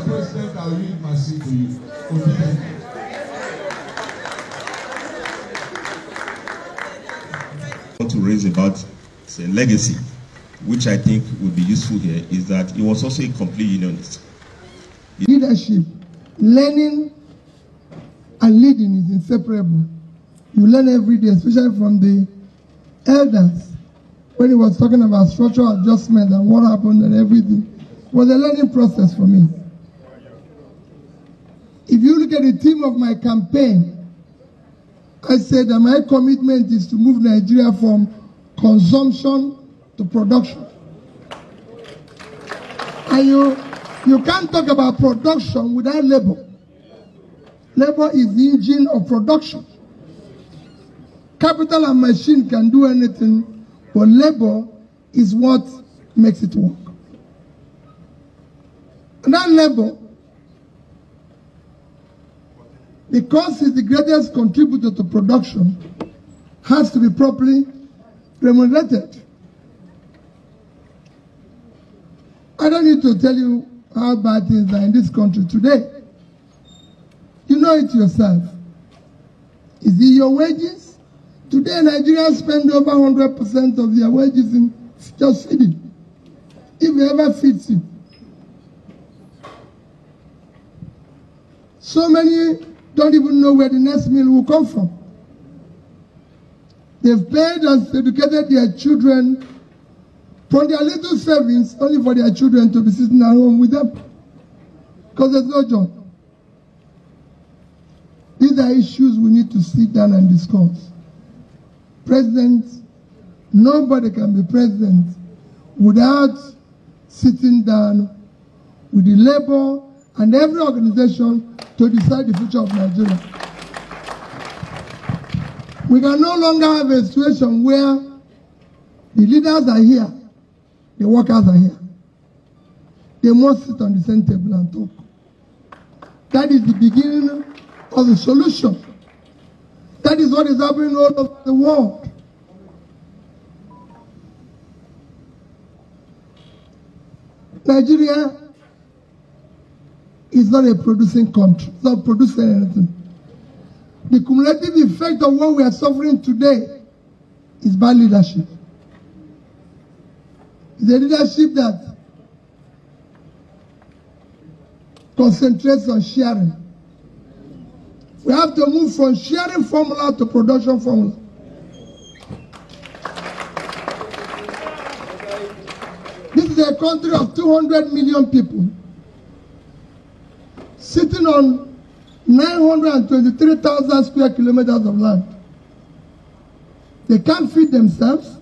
Mr. President, I'll leave my seat to you. To raise about say, legacy, which I think would be useful here, is that he was also a complete unionist. Leadership, learning and leading is inseparable. You learn every day, especially from the elders. When he was talking about structural adjustment and what happened and everything, it was a learning process for me. If you look at the theme of my campaign, I said that my commitment is to move Nigeria from consumption to production. And you can't talk about production without labor. Labor is the engine of production. Capital and machine can do anything, but labor is what makes it work. And that labor, because it's the greatest contributor to production, has to be properly remunerated. I don't need to tell you how bad things are in this country today. You know it yourself. Is it your wages? Today, Nigerians spend over 100% of their wages in just feeding. If it ever feeds you. So many don't even know where the next meal will come from. They've paid and educated their children from their little savings only for their children to be sitting at home with them. Because there's no job. These are issues we need to sit down and discuss. President, nobody can be president without sitting down with the labor and every organization to decide the future of Nigeria. We can no longer have a situation where the leaders are here, the workers are here. They must sit on the same table and talk. That is the beginning of the solution. That is what is happening all over the world. Nigeria is not a producing country. It's not producing anything. The cumulative effect of what we are suffering today is bad leadership. It's a leadership that concentrates on sharing. We have to move from sharing formula to production formula. This is a country of 200 million people sitting on 923,000 square kilometers of land. They can't feed themselves.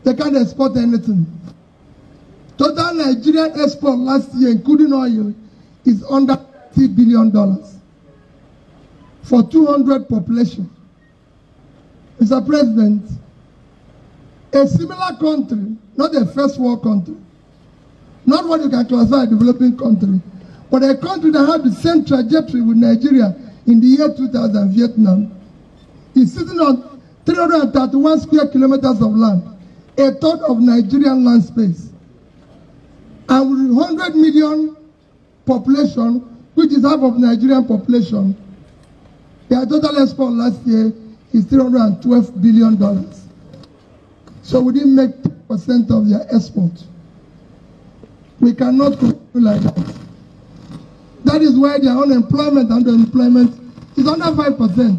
They can't export anything. Total Nigerian export last year, including oil, is under $30 billion for 200 population. Mr. President, a similar country, not a first world country, not what you can classify a developing country, but a country that had the same trajectory with Nigeria in the year 2000, Vietnam, is sitting on 331 square kilometers of land, a third of Nigerian land space. And with 100 million population, which is half of Nigerian population, their total export last year is $312 billion. So we didn't make 10% of their export. We cannot continue like that. That is why their unemployment and underemployment is under 5%.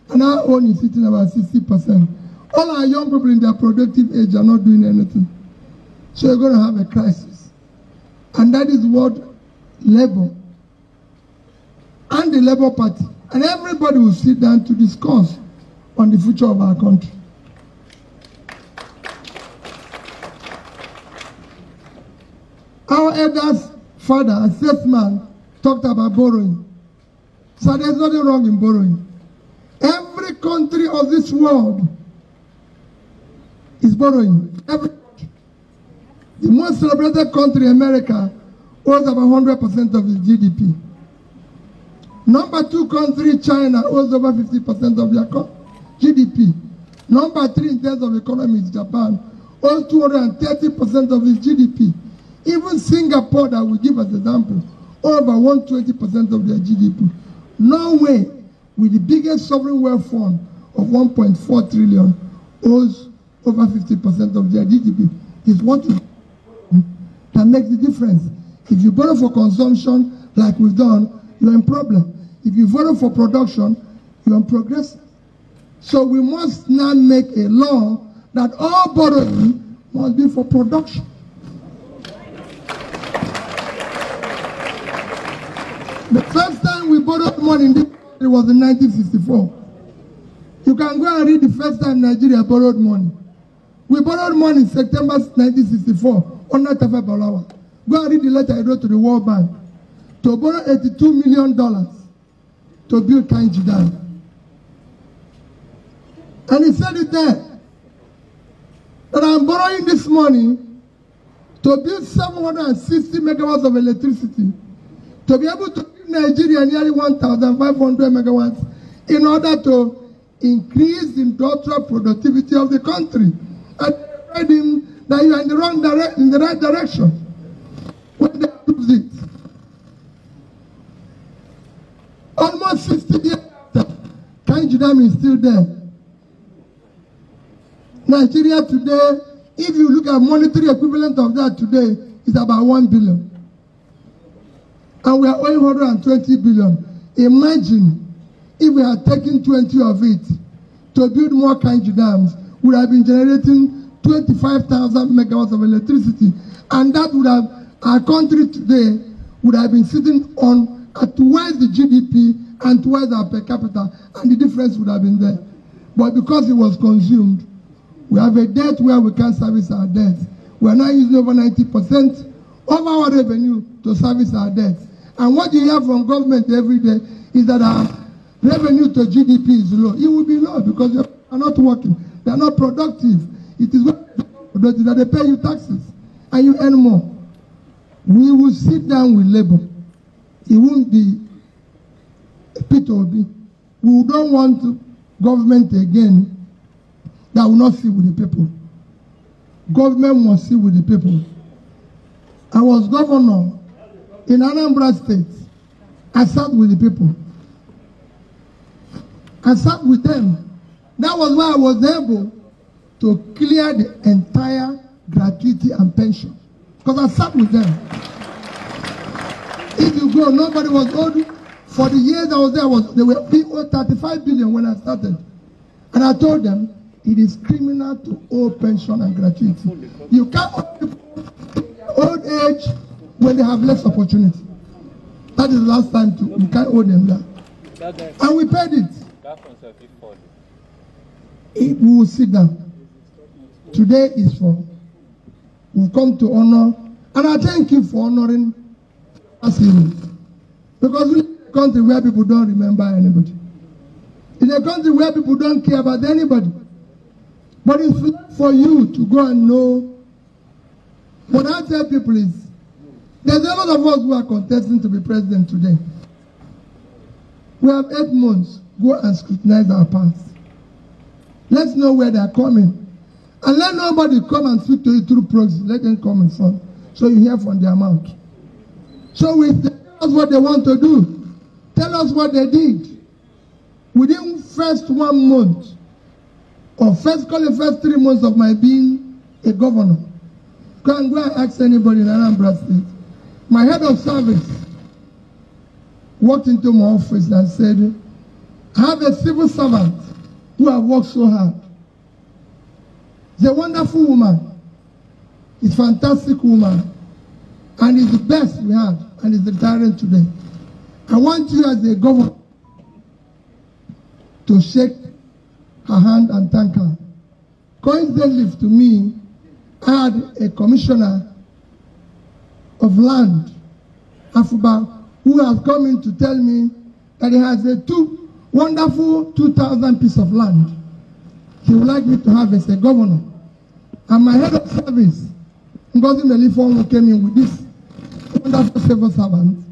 And our own is sitting about 60%. All our young people in their productive age are not doing anything. So you're going to have a crisis. And that is what Labour and the Labour Party and everybody will sit down to discuss on the future of our country. Our elders' father and statesman talked about borrowing. So there's nothing wrong in borrowing. Every country of this world is borrowing. The most celebrated country, America, owes about 100% of its GDP. Number 2 country, China, owes over 50% of their GDP. Number 3 in terms of economy is Japan, owes 230% of its GDP. Even Singapore, that we give as example, over 120% of their GDP. Norway, with the biggest sovereign wealth fund of 1.4 trillion, owes over 50% of their GDP. Is what that makes the difference. If you borrow for consumption, like we've done, you're in problem. If you borrow for production, you're in progress. So we must now make a law that all borrowing must be for production. The first time we borrowed money in this country was in 1964. You can go and read the first time Nigeria borrowed money. We borrowed money in September 1964 under Tafa Balawa. Go and read the letter I wrote to the World Bank to borrow $82 million to build Kainji Dam. And he said it there, that I'm borrowing this money to build 760 megawatts of electricity, to be able to give Nigeria nearly 1,500 megawatts in order to increase the industrial productivity of the country. And I told him that you are in the right direction when they approved it. Almost 60 years after, Kainji Dam is still there. Nigeria today, if you look at monetary equivalent of that today, it's about 1 billion. And we are owing 120 billion. Imagine if we had taken 20 of it to build more Kainji dams, we would have been generating 25,000 megawatts of electricity. And that would have, our country today would have been sitting on twice the GDP and twice our per capita, and the difference would have been there. But because it was consumed, we have a debt where we can't service our debt. We are now using over 90% of our revenue to service our debt. And what you hear from government every day is that our revenue to GDP is low. It will be low because you are not working. They are not productive. It is that they pay you taxes and you earn more. We will sit down with labor. It won't be a pit or B. We don't want government again that will not sit with the people. Government must sit with the people. I was governor in Anambra State. I sat with the people. I sat with them. That was why I was able to clear the entire gratuity and pension. Because I sat with them. If you go, nobody was owed. For the years I was there, they were being owed 35 billion when I started. And I told them, it is criminal to owe pension and gratuity. You can't owe people old age when they have less opportunity. That is the last time you can't owe them that. And we paid it. We will sit down. Today is for, we've come to honor, and I thank you for honoring us heroes. Because we live in a country where people don't remember anybody. In a country where people don't care about anybody. But it's for you to go and know. What I tell people is, there's a lot of us who are contesting to be president today. We have 8 months. Go and scrutinize our past. Let's know where they are coming. And let nobody come and speak to you through proxy. Let them come in front. So you hear from their mouth. So if they tell us what they want to do, tell us what they did. Within first 1 month, or first 3 months of my being a governor, go and ask anybody in Anambra State. My head of service walked into my office and said, I have a civil servant who has worked so hard. She's a wonderful woman. She's a fantastic woman. And is the best we have, and is retiring today. I want you as a governor to shake her hand and thank her. Coincidentally to me, I had a commissioner of land, Afuba, who has come in to tell me that he has a wonderful 2,000 piece of land he would like me to have as a governor. And my head of service, Ngozi Melifon, came in with this wonderful civil servant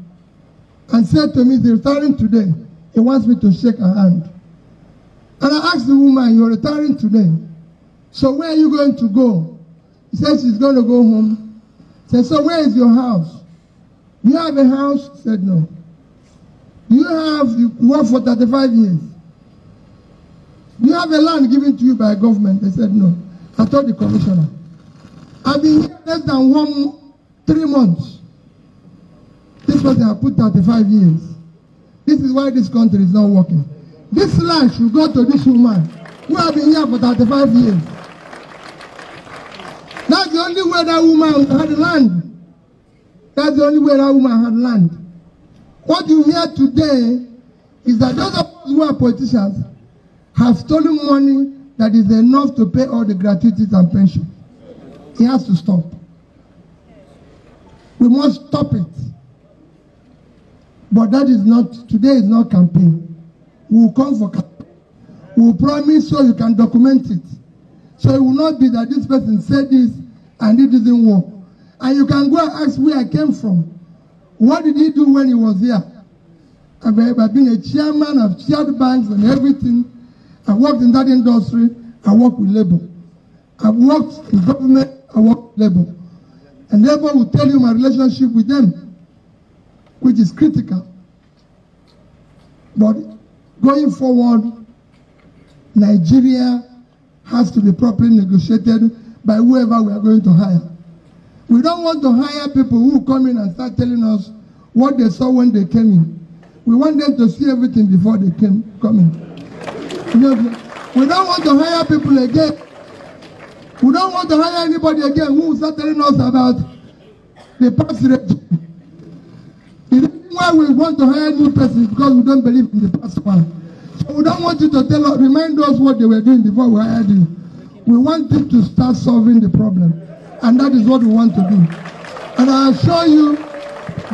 and said to me, he's retiring today. He wants me to shake her hand. And I asked the woman, you're retiring today, so where are you going to go? He said she's going to go home Said, so where is your house? Do you have a house? Said, no. Do you work for 35 years? Do you have a land given to you by government? They said, no. I told the commissioner. I've been here less than 3 months. This person has put 35 years. This is why this country is not working. This land should go to this woman who has been here for 35 years. That's the only way that woman had land. That's the only way that woman had land. What you hear today is that those of us who are politicians have stolen money that is enough to pay all the gratuities and pension. It has to stop. We must stop it. But that is not, today is not campaign. We will come for campaign. We will promise so you can document it. So it will not be that this person said this and it didn't work. And you can go and ask where I came from. What did he do when he was here? I've been a chairman, I've chaired banks and everything. I worked in that industry, I work with labor. I've worked in government, I work with labor. And labor will tell you my relationship with them, which is critical. But going forward, Nigeria has to be properly negotiated by whoever we are going to hire. We don't want to hire people who come in and start telling us what they saw when they came in. We want them to see everything before they come in. We don't want to hire people again. We don't want to hire anybody again who will start telling us about the past regime. The reason why we want to hire new persons is because we don't believe in the past one. So we don't want you to tell us, remind us what they were doing before we hired you. We want them to start solving the problem. And that is what we want to do. And I assure you,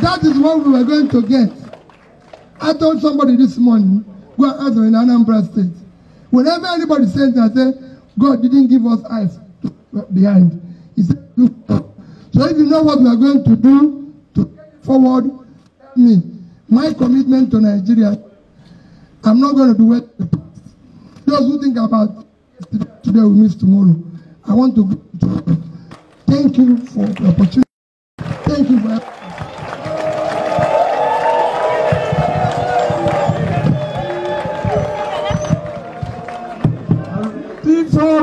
that is what we were going to get. I told somebody this morning, go and ask them in Anambra State. Whenever anybody says that, I say, God didn't give us eyes behind. He said, look up. So if you know what we are going to do to get forward, tell me. My commitment to Nigeria, I'm not going to do it in the past. Those who think about today will miss tomorrow. I want to go to. Thank you for the opportunity. Thank you for Before